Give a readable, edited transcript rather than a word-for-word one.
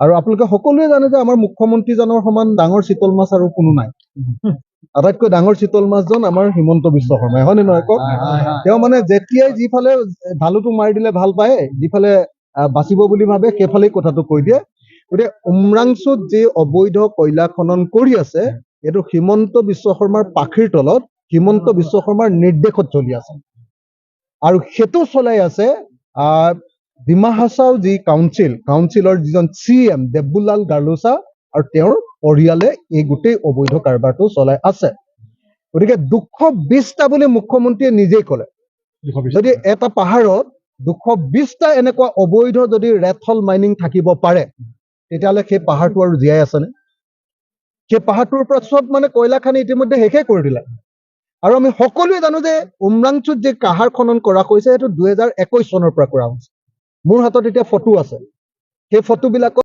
আৰু আপোনালোকে সকলোৱে জানে যে আমাৰ মুখ্যমন্ত্ৰীজনৰ সমান ডাঙৰ চিতল মাছ আৰু কোনো নাই। আটাইতকৈ ডাঙৰ চিতল মাছজন আমাৰ হিমন্ত বিশ্ব শৰ্মাই, হয়নে নহয় কওক? তেওঁ মানে যেতিয়াই যিফালে ঢালুটো মাৰি দিলে ভাল পায়, যিফালে বাচিব বুলি ভাবে সেইফালেই কথাটো কৈ দিয়ে। গতিকে উমৰাংচুত যি অবৈধ কয়লা খনন কৰি আছে, এইটো হিমন্ত বিশ্ব শৰ্মাৰ পাখিৰ তলত হিমন্ত বিশ্ব শৰ্মাৰ নিৰ্দেশত চলি আছে। আৰু সেইটো চলাই আছে ডিমা হাছাও যি কাউন্সিলৰ যিজন CM দেবুলাল গালোচা আৰু তেওঁৰ পৰিয়ালে এই গোটেই অবৈধ কাৰবাৰটো চলাই আছে। গতিকে 220টা বুলি মুখ্যমন্ত্ৰীয়ে নিজেই ক'লে। যদি এটা পাহাৰত 220টা এনেকুৱা অবৈধ যদি ৰেথল মাইনিং থাকিব পাৰে, তেতিয়াহ'লে সেই পাহাৰটো আৰু জীয়াই আছেনে? সেই পাহাৰটোৰ পৰা চব মানে কয়লা খানি ইতিমধ্যে শেষে কৰি দিলে। আৰু আমি সকলোৱে জানো যে উমৰাংচুত যে পাহাৰ খনন কৰা হৈছে সেইটো 2021 চনৰ পৰা কৰা হৈছে। মোৰ হাতত এতিয়া ফটো আছে। সেই ফটোবিলাকত